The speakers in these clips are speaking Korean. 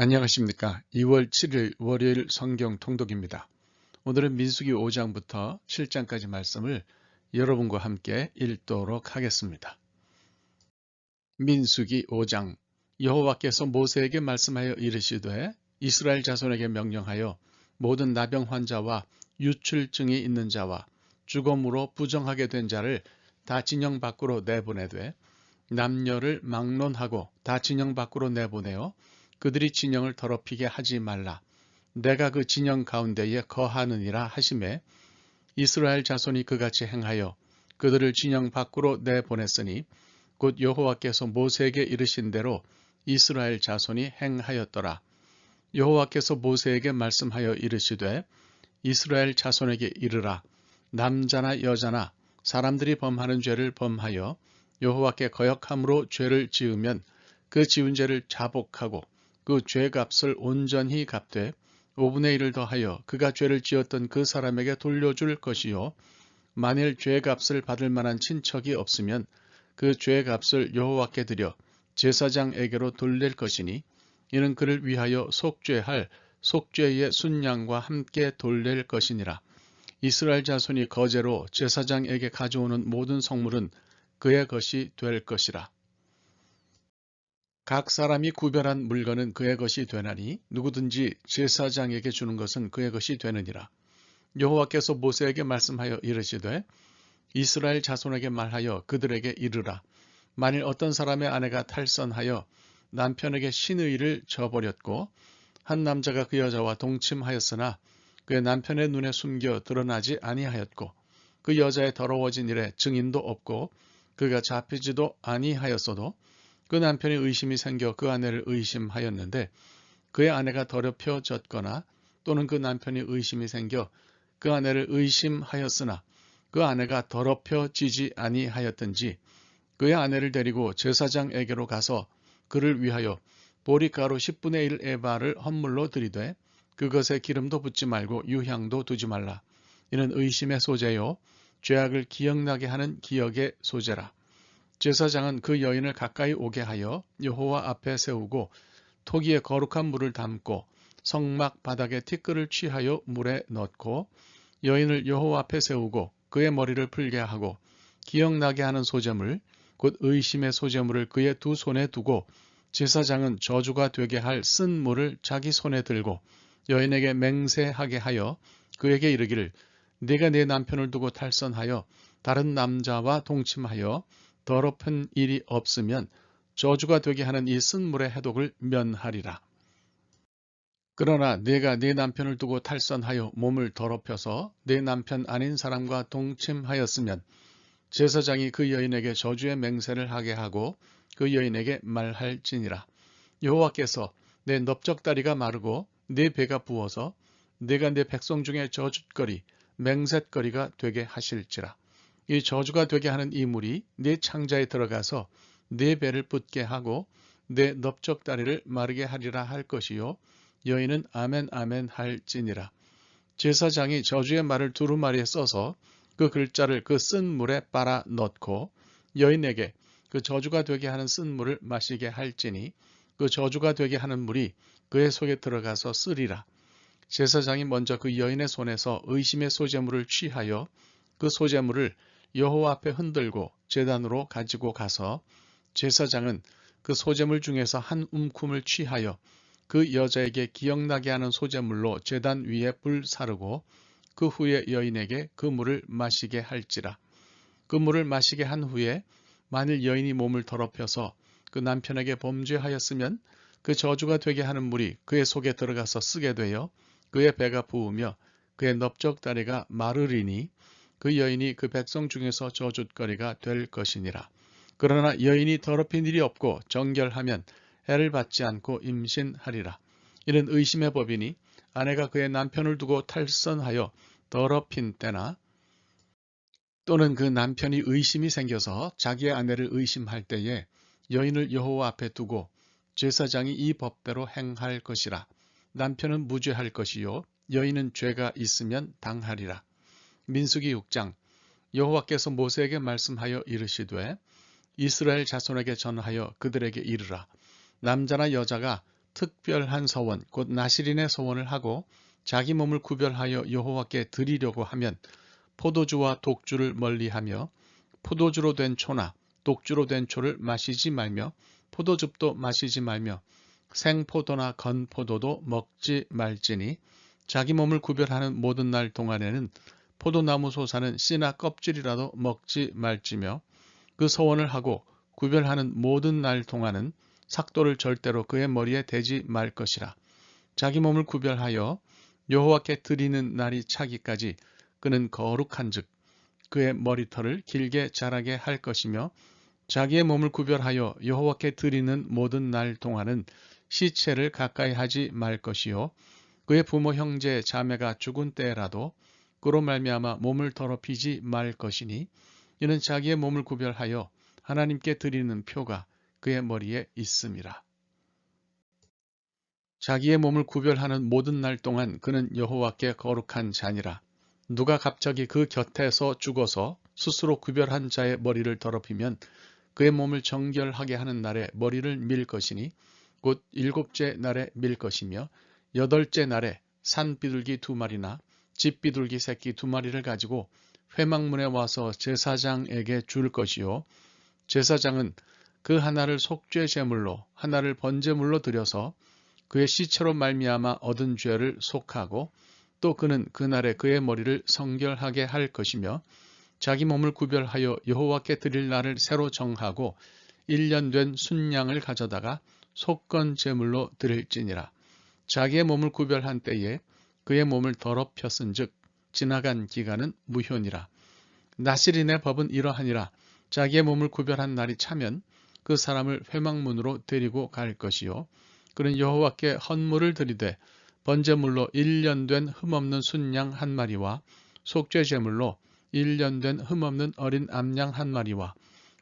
안녕하십니까. 2월 7일 월요일 성경 통독입니다. 오늘은 민수기 5장부터 7장까지 말씀을 여러분과 함께 읽도록 하겠습니다. 민수기 5장. 여호와께서 모세에게 말씀하여 이르시되 이스라엘 자손에게 명령하여 모든 나병 환자와 유출증이 있는 자와 죽음으로 부정하게 된 자를 다 진영 밖으로 내보내되 남녀를 막론하고 다 진영 밖으로 내보내어 그들이 진영을 더럽히게 하지 말라. 내가 그 진영 가운데에 거하느니라 하시매 이스라엘 자손이 그같이 행하여 그들을 진영 밖으로 내보냈으니 곧 여호와께서 모세에게 이르신 대로 이스라엘 자손이 행하였더라. 여호와께서 모세에게 말씀하여 이르시되 이스라엘 자손에게 이르라. 남자나 여자나 사람들이 범하는 죄를 범하여 여호와께 거역함으로 죄를 지으면 그 지은 죄를 자복하고 그 죄값을 온전히 갚되 5분의 1을 더하여 그가 죄를 지었던 그 사람에게 돌려줄 것이요 만일 죄값을 받을 만한 친척이 없으면 그 죄값을 여호와께 드려 제사장에게로 돌릴 것이니 이는 그를 위하여 속죄할 속죄의 순양과 함께 돌릴 것이니라. 이스라엘 자손이 거제로 제사장에게 가져오는 모든 성물은 그의 것이 될 것이라. 각 사람이 구별한 물건은 그의 것이 되나니 누구든지 제사장에게 주는 것은 그의 것이 되느니라. 여호와께서 모세에게 말씀하여 이르시되 이스라엘 자손에게 말하여 그들에게 이르라. 만일 어떤 사람의 아내가 탈선하여 남편에게 신의를 저버렸고 한 남자가 그 여자와 동침하였으나 그의 남편의 눈에 숨겨 드러나지 아니하였고 그 여자의 더러워진 일에 증인도 없고 그가 잡히지도 아니하였어도 그 남편의 의심이 생겨 그 아내를 의심하였는데 그의 아내가 더럽혀졌거나 또는 그 남편이 의심이 생겨 그 아내를 의심하였으나 그 아내가 더럽혀지지 아니하였든지 그의 아내를 데리고 제사장에게로 가서 그를 위하여 보리가루 10분의 1 에바를 헌물로 드리되 그것에 기름도 붓지 말고 유향도 두지 말라. 이는 의심의 소재요 죄악을 기억나게 하는 기억의 소재라. 제사장은 그 여인을 가까이 오게 하여 여호와 앞에 세우고 토기에 거룩한 물을 담고 성막 바닥에 티끌을 취하여 물에 넣고 여인을 여호와 앞에 세우고 그의 머리를 풀게 하고 기억나게 하는 소재물 곧 의심의 소재물을 그의 두 손에 두고 제사장은 저주가 되게 할 쓴 물을 자기 손에 들고 여인에게 맹세하게 하여 그에게 이르기를 네가 네 남편을 두고 탈선하여 다른 남자와 동침하여 더럽힌 일이 없으면 저주가 되게 하는 이 쓴물의 해독을 면하리라. 그러나 네가 네 남편을 두고 탈선하여 몸을 더럽혀서 네 남편 아닌 사람과 동침하였으면 제사장이 그 여인에게 저주의 맹세를 하게 하고 그 여인에게 말할지니라. 여호와께서 내 넓적다리가 마르고 내 배가 부어서 네가 내 백성 중에 저주거리 맹셋거리가 되게 하실지라. 이 저주가 되게 하는 이 물이 네 창자에 들어가서 네 배를 붓게 하고 네 넓적다리를 마르게 하리라 할 것이요 여인은 아멘 아멘 할지니라. 제사장이 저주의 말을 두루마리에 써서 그 글자를 그 쓴 물에 빨아 넣고 여인에게 그 저주가 되게 하는 쓴 물을 마시게 할지니 그 저주가 되게 하는 물이 그의 속에 들어가서 쓰리라. 제사장이 먼저 그 여인의 손에서 의심의 소재물을 취하여 그 소재물을 여호와 앞에 흔들고 제단으로 가지고 가서 제사장은 그 소재물 중에서 한 움큼을 취하여 그 여자에게 기억나게 하는 소재물로 제단 위에 불 사르고 그 후에 여인에게 그 물을 마시게 할지라. 그 물을 마시게 한 후에 만일 여인이 몸을 더럽혀서 그 남편에게 범죄하였으면 그 저주가 되게 하는 물이 그의 속에 들어가서 쓰게 되어 그의 배가 부으며 그의 넓적다리가 마르리니 그 여인이 그 백성 중에서 저주거리가 될 것이니라. 그러나 여인이 더럽힌 일이 없고 정결하면 해를 받지 않고 임신하리라. 이는 의심의 법이니 아내가 그의 남편을 두고 탈선하여 더럽힌 때나 또는 그 남편이 의심이 생겨서 자기의 아내를 의심할 때에 여인을 여호와 앞에 두고 제사장이 이 법대로 행할 것이라. 남편은 무죄할 것이요 여인은 죄가 있으면 당하리라. 민수기 6장. 여호와께서 모세에게 말씀하여 이르시되 이스라엘 자손에게 전하여 그들에게 이르라. 남자나 여자가 특별한 서원 곧 나실인의 서원을 하고 자기 몸을 구별하여 여호와께 드리려고 하면 포도주와 독주를 멀리하며 포도주로 된 초나 독주로 된 초를 마시지 말며 포도즙도 마시지 말며 생포도나 건포도도 먹지 말지니 자기 몸을 구별하는 모든 날 동안에는 포도나무 솟아는 씨나 껍질이라도 먹지 말지며 그 서원을 하고 구별하는 모든 날 동안은 삭도를 절대로 그의 머리에 대지 말 것이라. 자기 몸을 구별하여 여호와께 드리는 날이 차기까지 그는 거룩한즉 그의 머리털을 길게 자라게 할 것이며 자기의 몸을 구별하여 여호와께 드리는 모든 날 동안은 시체를 가까이 하지 말 것이요 그의 부모 형제 자매가 죽은 때라도 그로 말미암아 몸을 더럽히지 말 것이니 이는 자기의 몸을 구별하여 하나님께 드리는 표가 그의 머리에 있음이라. 자기의 몸을 구별하는 모든 날 동안 그는 여호와께 거룩한 자니라. 누가 갑자기 그 곁에서 죽어서 스스로 구별한 자의 머리를 더럽히면 그의 몸을 정결하게 하는 날에 머리를 밀 것이니 곧 7째 날에 밀 것이며 8째 날에 산비둘기 2마리나 집비둘기 새끼 2마리를 가지고 회막문에 와서 제사장에게 줄 것이요 제사장은 그 하나를 속죄 제물로 하나를 번제물로 드려서 그의 시체로 말미암아 얻은 죄를 속하고 또 그는 그날에 그의 머리를 성결하게 할 것이며 자기 몸을 구별하여 여호와께 드릴 날을 새로 정하고 1년 된 순양을 가져다가 속건 제물로 드릴지니라. 자기의 몸을 구별한 때에 그의 몸을 더럽혔은즉 지나간 기간은 무효니라. 나실인의 법은 이러하니라. 자기의 몸을 구별한 날이 차면 그 사람을 회막문으로 데리고 갈 것이요 그는 여호와께 헌물을 드리되 번제물로 1년 된 흠없는 순양 1마리와 속죄제물로 1년 된 흠없는 어린 암양 1마리와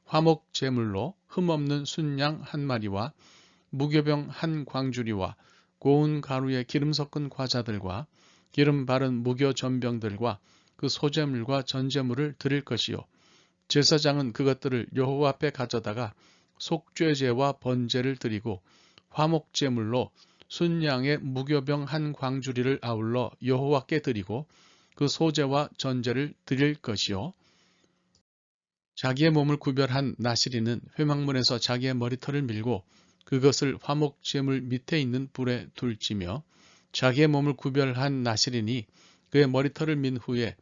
화목제물로 흠없는 순양 1마리와 무교병 1광주리와 고운 가루에 기름 섞은 과자들과 기름 바른 무교 전병들과 그 소제물과 전제물을 드릴 것이요 제사장은 그것들을 여호와 앞에 가져다가 속죄제와 번제를 드리고 화목제물로 순양의 무교병 1광주리를 아울러 여호와께 드리고 그 소제와 전제를 드릴 것이요 자기의 몸을 구별한 나실인은 회막문에서 자기의 머리털을 밀고 그것을 화목제물 밑에 있는 불에 둘지며 자기의 몸을 구별한 나실인이 그의 머리털을 민 후에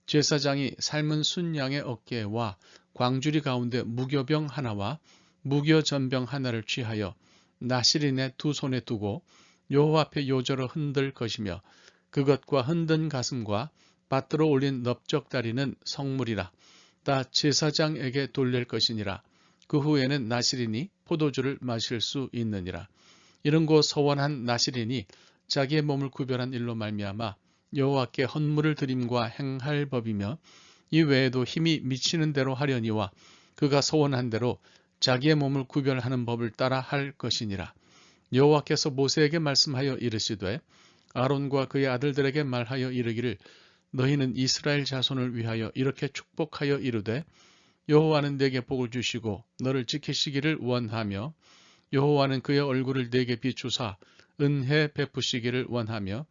제사장이 삶은 순양의 어깨와 광주리 가운데 무교병 하나와 무교전병 하나를 취하여 나실인의 2손에 두고 여호와 앞에 요절로 흔들 것이며 그것과 흔든 가슴과 밭들어 올린 넓적다리는 성물이라. 다 제사장에게 돌릴 것이니라. 그 후에는 나실인이 포도주를 마실 수 있느니라. 이런 고 서원한 나실인이 자기의 몸을 구별한 일로 말미암아 여호와께 헌물을 드림과 행할 법이며 이 외에도 힘이 미치는 대로 하려니와 그가 서원한 대로 자기의 몸을 구별하는 법을 따라 할 것이니라. 여호와께서 모세에게 말씀하여 이르시되 아론과 그의 아들들에게 말하여 이르기를 너희는 이스라엘 자손을 위하여 이렇게 축복하여 이르되 여호와는 내게 복을 주시고 너를 지키시기를 원하며 여호와는 그의 얼굴을 내게 비추사 은혜 베푸시기를 원하며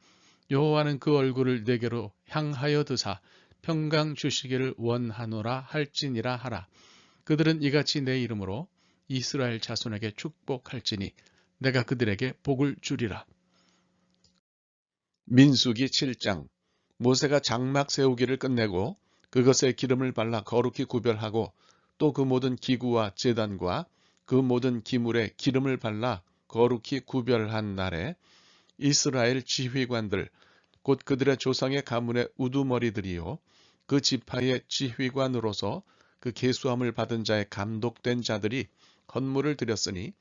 여호와는 그 얼굴을 내게로 향하여 드사 평강 주시기를 원하노라 할지니라 하라. 그들은 이같이 내 이름으로 이스라엘 자손에게 축복할지니 내가 그들에게 복을 주리라. 민수기 7장. 모세가 장막 세우기를 끝내고 그것에 기름을 발라 거룩히 구별하고 또 그 모든 기구와 제단과 그 모든 기물에 기름을 발라 거룩히 구별한 날에 이스라엘 지휘관들 곧 그들의 조상의 가문의 우두머리들이요 그 지파의 지휘관으로서 그 계수함을 받은 자의 감독된 자들이 헌물을 드렸으니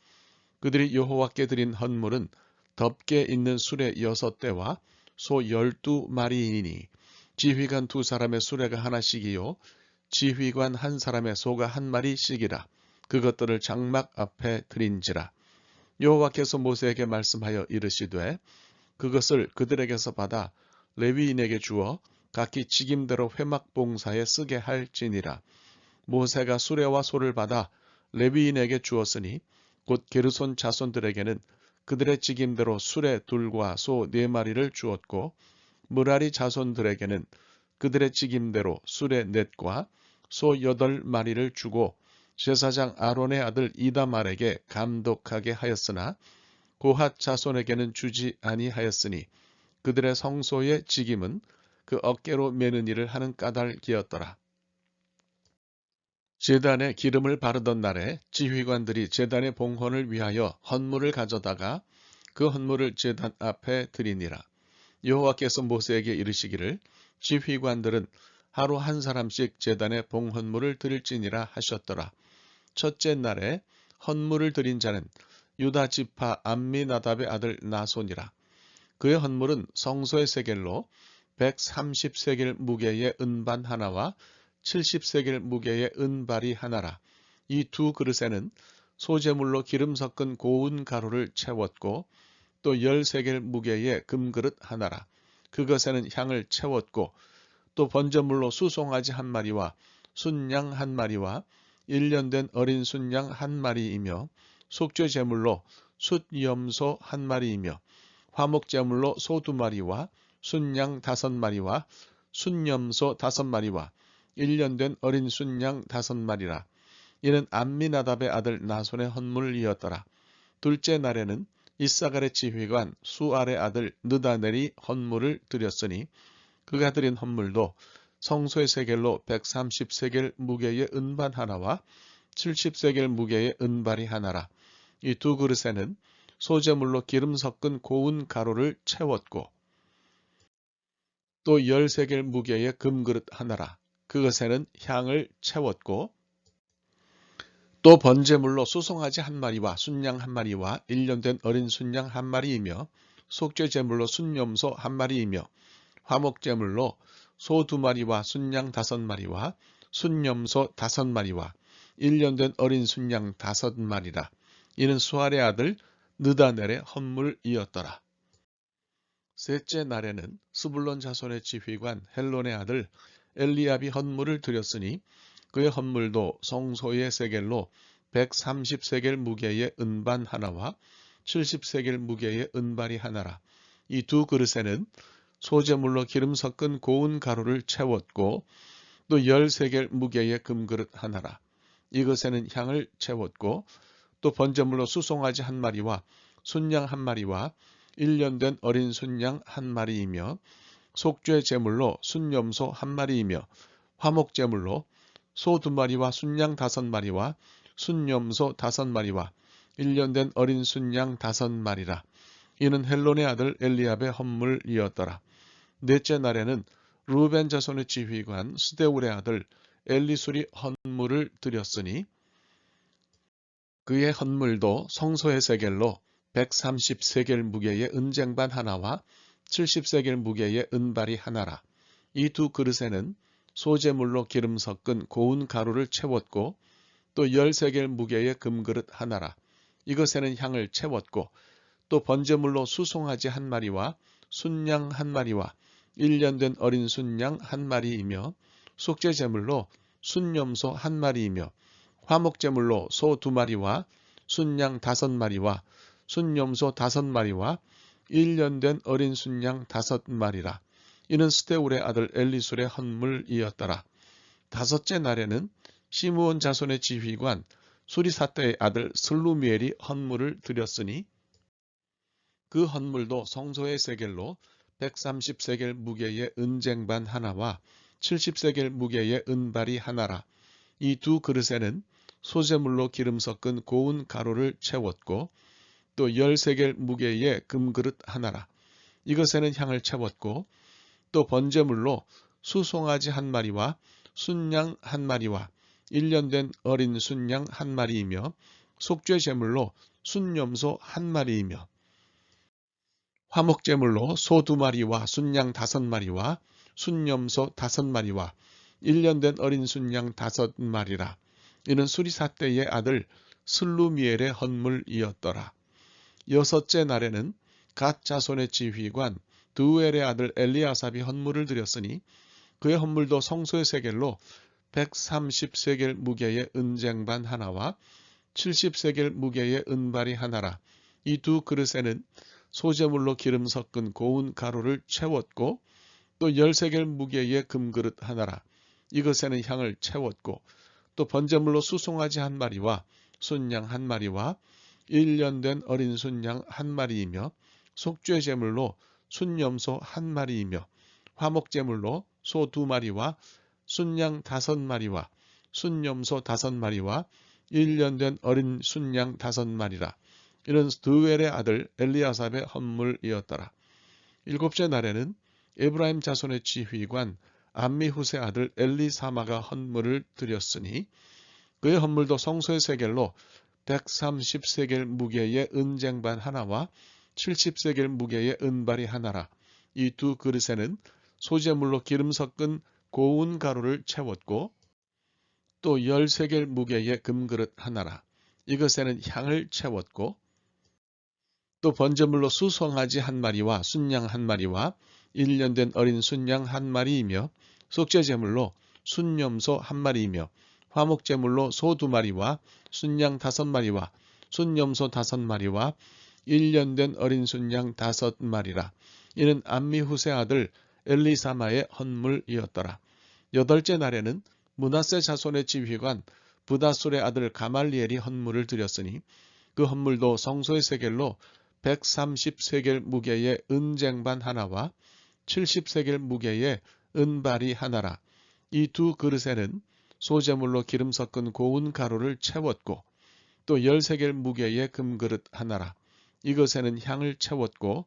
그들이 여호와께 드린 헌물은 덮개 있는 수레 6대와 소 12마리이니 지휘관 2사람의 수레가 하나씩이요 지휘관 1사람의 소가 1마리씩이라. 그것들을 장막 앞에 드린지라. 여호와께서 모세에게 말씀하여 이르시되 그것을 그들에게서 받아 레위인에게 주어 각기 직임대로 회막 봉사에 쓰게 할지니라. 모세가 수레와 소를 받아 레위인에게 주었으니 곧 게르손 자손들에게는 그들의 직임대로 수레 둘과 소 4마리를 주었고 므라리 자손들에게는 그들의 직임대로 수레 4과 소 8마리를 주고 제사장 아론의 아들 이다말에게 감독하게 하였으나 고핫 자손에게는 주지 아니하였으니 그들의 성소의 직임은 그 어깨로 매는 일을 하는 까닭이었더라. 제단에 기름을 바르던 날에 지휘관들이 제단의 봉헌을 위하여 헌물을 가져다가 그 헌물을 제단 앞에 드리니라. 여호와께서 모세에게 이르시기를 지휘관들은 하루 한 사람씩 제단에 봉헌물을 드릴지니라 하셨더라. 첫째 날에 헌물을 드린 자는 유다 지파 암미나답의 아들 나손이라. 그의 헌물은 성소의 세겔로 130세겔 무게의 은반 하나와 70세겔 무게의 은발이 하나라. 이 두 그릇에는 소재물로 기름 섞은 고운 가루를 채웠고 또 10세겔 무게의 금그릇 하나라. 그것에는 향을 채웠고 또 번제물로 수송아지 한 마리와 순양 한 마리와 1년 된 어린 순양 한 마리이며 속죄 제물로 숫염소 한 마리이며 화목 제물로 소 2마리와 순양 5마리와 순염소 5마리와 1년 된 어린 순양 5마리라. 이는 암미나답의 아들 나손의 헌물이었더라. 둘째 날에는 이사갈의 지휘관 수알의 아들 느다넬이 헌물을 드렸으니 그가 드린 헌물도 성소의 세겔로 130세겔 무게의 은반 하나와 70세겔 무게의 은발이 하나라. 이 두 그릇에는 소재물로 기름 섞은 고운 가루를 채웠고 또 10세겔 무게의 금그릇 하나라. 그것에는 향을 채웠고 또 번제물로 수송아지 한 마리와 순양 한 마리와 1년 된 어린 순양 한 마리이며 속죄 제물로 순염소 한 마리이며 화목 제물로 소 2마리와 순양 5마리와 순염소 5마리와 1년 된 어린 순양 5마리라. 이는 수알의 아들 느다넬의 헌물이었더라. 셋째 날에는 스불론 자손의 지휘관 헬론의 아들 엘리압이 헌물을 드렸으니 그의 헌물도 성소의 세겔로 130세겔 무게의 은반 하나와 70세겔 무게의 은발이 하나라. 이 두 그릇에는 소재물로 기름 섞은 고운 가루를 채웠고 또 10세겔 무게의 금그릇 하나라. 이것에는 향을 채웠고 또 번제물로 수송아지 한 마리와 순양 한 마리와 1년 된 어린 순양 한 마리이며 속죄 제물로 순염소 한 마리이며 화목 제물로 소 2마리와 순양 5마리와 순염소 5마리와 1년 된 어린 순양 5마리라. 이는 헬론의 아들 엘리압의 헌물이었더라. 넷째 날에는 루벤 자손의 지휘관 스데울의 아들 엘리술이 헌물을 드렸으니 그의 헌물도 성소의 세겔로 130세겔 무게의 은쟁반 하나와 70세겔 무게의 은발이 하나라. 이 두 그릇에는 소재물로 기름 섞은 고운 가루를 채웠고 또 10세겔 무게의 금그릇 하나라. 이것에는 향을 채웠고 또 번제물로 수송아지 한 마리와 순양 한 마리와 1년 된 어린 순양 한 마리이며 속죄 제물로 순염소 한 마리이며 화목 제물로 소 2마리와 순양 5마리와 순염소 5마리와 1년 된 어린 순양 5마리라. 이는 스데울의 아들 엘리술의 헌물이었더라. 다섯째 날에는 시므온 자손의 지휘관 수리사떼의 아들 슬루미엘이 헌물을 드렸으니 그 헌물도 성소의 세겔로 130세겔 무게의 은쟁반 하나와 70세겔 무게의 은발이 하나라. 이 두 그릇에는 소재물로 기름 섞은 고운 가루를 채웠고 또 10세겔 무게의 금그릇 하나라. 이것에는 향을 채웠고 또 번제물로 수송아지 한 마리와 순양 한 마리와 1년 된 어린 순양 한 마리이며 속죄 제물로 순염소 한 마리이며 화목 제물로 소 2마리와 순양 5마리와 순염소 5마리와 1년 된 어린 순양 5마리라. 이는 수리사떼의 아들 슬루미엘의 헌물이었더라. 여섯째 날에는 갓 자손의 지휘관 드우엘의 아들 엘리아삽이 헌물을 드렸으니 그의 헌물도 성소의 세겔로 130세겔 무게의 은쟁반 하나와 70세겔 무게의 은발이 하나라. 이 두 그릇에는 소재물로 기름 섞은 고운 가루를 채웠고 또 13개를 무게의 금그릇 하나라. 이것에는 향을 채웠고 또 번제물로 수송아지 한 마리와 순양 한 마리와 1년 된 어린 순양 한 마리이며 속죄 제물로 순염소 한 마리이며 화목제물로 소 2마리와 순양 5마리와 순염소 5마리와 1년 된 어린 순양 5마리라. 이는 드웰의 아들 엘리아삽의 헌물이었더라. 일곱째 날에는 에브라임 자손의 지휘관 암미후세 아들 엘리사마가 헌물을 드렸으니 그의 헌물도 성소의 세겔로 130세겔 무게의 은쟁반 하나와 70세겔 무게의 은발이 하나라. 이 두 그릇에는 소재물로 기름 섞은 고운 가루를 채웠고 또 13개를 무게의 금그릇 하나라. 이것에는 향을 채웠고 또 번제물로 수송아지 한 마리와 순양 한 마리와 1년 된 어린 순양 한 마리이며 속죄제물로 순염소 한 마리이며 화목제물로 소 2마리와 순양 5마리와 순염소 5마리와 1년 된 어린 순양 5마리라. 이는 암미후세 아들 엘리사마의 헌물이었더라. 여덟째 날에는 므낫세 자손의 지휘관 부다술의 아들 가말리엘이 헌물을 드렸으니 그 헌물도 성소의 세겔로 130세겔 무게의 은쟁반 하나와 70세겔 무게의 은발이 하나라. 이 두 그릇에는 소재물로 기름 섞은 고운 가루를 채웠고 또 13개를 무게의 금그릇 하나라. 이것에는 향을 채웠고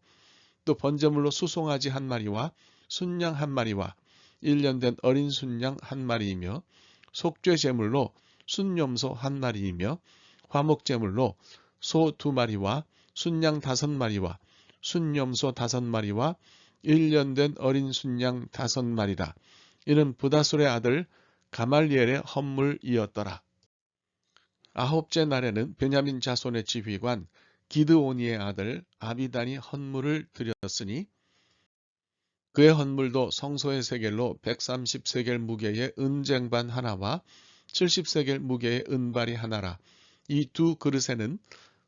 또 번제물로 수송아지 한 마리와 순양 한 마리와 1년 된 어린 순양 한 마리이며 속죄 제물로 순염소 한 마리이며 화목제물로 소 2마리와 순양 5마리와 순염소 5마리와 1년 된 어린 순양 5마리라. 이는 부다술의 아들 가말리엘의 헌물이었더라. 아홉째 날에는 베냐민 자손의 지휘관 기드오니의 아들 아비단이 헌물을 드렸으니 그의 헌물도 성소의 세겔로 130세겔 무게의 은쟁반 하나와 70세겔 무게의 은발이 하나라. 이 두 그릇에는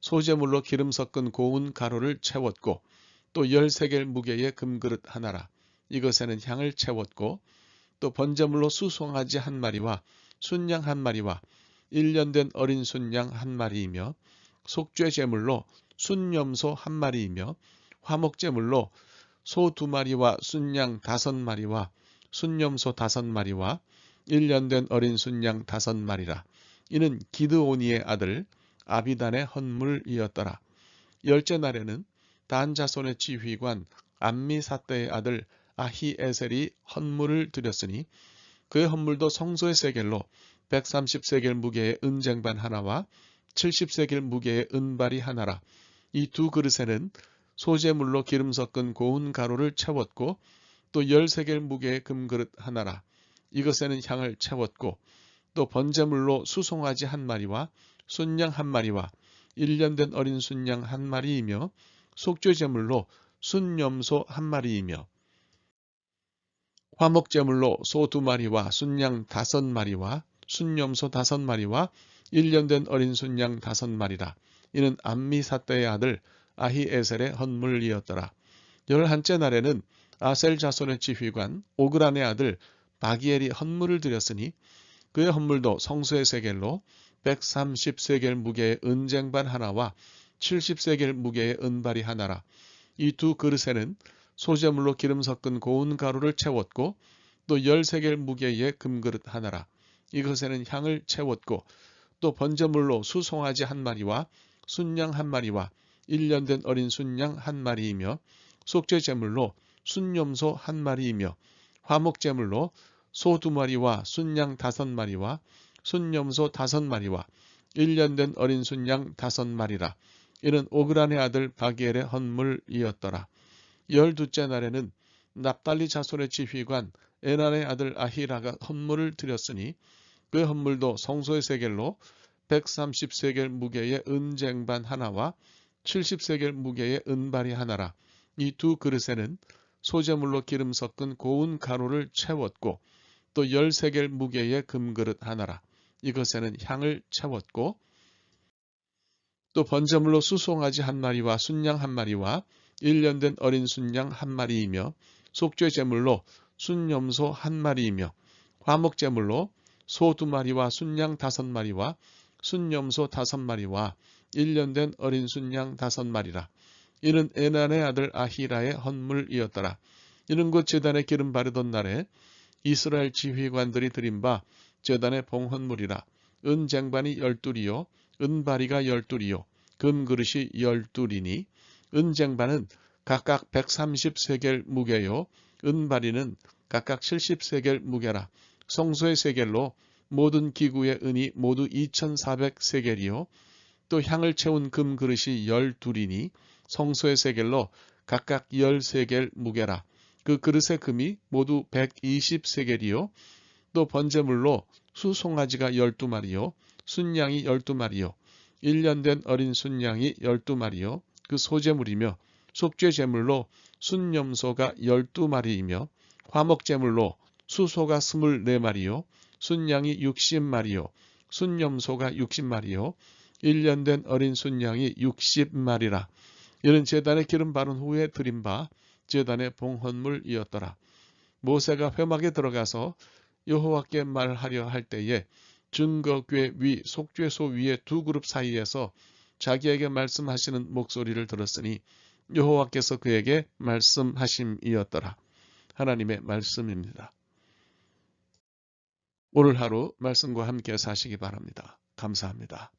소재물로 기름 섞은 고운 가루를 채웠고 또 13개를 무게의 금그릇 하나라. 이것에는 향을 채웠고 또 번제물로 수송아지 한 마리와 순양 한 마리와 1년 된 어린 순양 한 마리이며 속죄 제물로 순염소 한 마리이며 화목제물로 소 2마리와 순양 5마리와 순염소 5마리와 1년 된 어린 순양 5마리라. 이는 기드오니의 아들 아비단의 헌물이었더라. 열째 날에는 단 자손의 지휘관 암미사떼의 아들 아히에셀이 헌물을 드렸으니 그의 헌물도 성소의 세겔로 130세겔 무게의 은쟁반 하나와 70세겔 무게의 은발이 하나라. 이 두 그릇에는 소재물로 기름 섞은 고운 가루를 채웠고 또 13개를 무게의 금그릇 하나라. 이것에는 향을 채웠고 또 번제물로 수송아지 한 마리와 순양 한 마리와 1년 된 어린 순양 한 마리이며 속죄제물로 순염소 한 마리이며 화목제물로 소 2마리와 순양 5마리와 순염소 5마리와 1년 된 어린 순양 5마리라. 이는 암미사떼의 아들 아히에셀의 헌물이었더라. 11째 날에는 아셀 자손의 지휘관 오그란의 아들 바기엘이 헌물을 드렸으니 그의 헌물도 성소의 세겔로 130세겔 무게의 은쟁반 하나와 70세겔 무게의 은발이 하나라. 이 두 그릇에는 소재물로 기름 섞은 고운 가루를 채웠고 또 13개를 무게의 금그릇 하나라. 이것에는 향을 채웠고 또 번제물로 수송아지 한 마리와 순양 한 마리와 1년 된 어린 순양 한 마리이며 속죄제물로 순염소 한 마리이며 화목제물로 소 2마리와 순양 5마리와 순염소 5마리와 1년 된 어린 순양 5마리라. 이는 오그란의 아들 바기엘의 헌물이었더라. 12째 날에는 납달리 자손의 지휘관 에난의 아들 아히라가 헌물을 드렸으니 그 헌물도 성소의 세겔로 130세겔 무게의 은쟁반 하나와 70세겔 무게의 은발이 하나라. 이 두 그릇에는 소재물로 기름 섞은 고운 가루를 채웠고 또 13개를 무게의 금그릇 하나라. 이것에는 향을 채웠고 또 번제물로 수송아지 한 마리와 순양 한 마리와 1년 된 어린 순양 한 마리이며 속죄 제물로 순염소 한 마리이며 화목제물로 소 2마리와 순양 5마리와 순염소 5마리와 1년 된 어린 순양 5마리라. 이는 에난의 아들 아히라의 헌물이었더라. 이는 곧 제단에 기름 바르던 날에 이스라엘 지휘관들이 드린 바 제단의 봉헌물이라. 은 쟁반이 12이요 은바리가 12이요 금그릇이 12이니 은 쟁반은 각각 130세겔 무게요 은바리는 각각 70세겔 무게라. 성소의 세겔로 모든 기구의 은이 모두 2400세겔이요 또 향을 채운 금그릇이 12이니 성소의 세겔로 각각 10세겔 무게라. 그 그릇의 금이 모두 120세겔이요 또 번제물로 수송아지가 12마리요 순양이 12마리요 1년 된 어린 순양이 12마리요 그 소제물이며 속죄 제물로 순염소가 12마리이며 화목제물로 수소가 24마리요 순양이 60마리요 순염소가 60마리요 1년 된 어린 순양이 60마리라. 이는 제단에 기름 바른 후에 드린 바 제단의 봉헌물이었더라. 모세가 회막에 들어가서 여호와께 말하려 할 때에 증거궤 위 속죄소 위의 두 그룹 사이에서 자기에게 말씀하시는 목소리를 들었으니 여호와께서 그에게 말씀하심이었더라. 하나님의 말씀입니다. 오늘 하루 말씀과 함께 사시기 바랍니다. 감사합니다.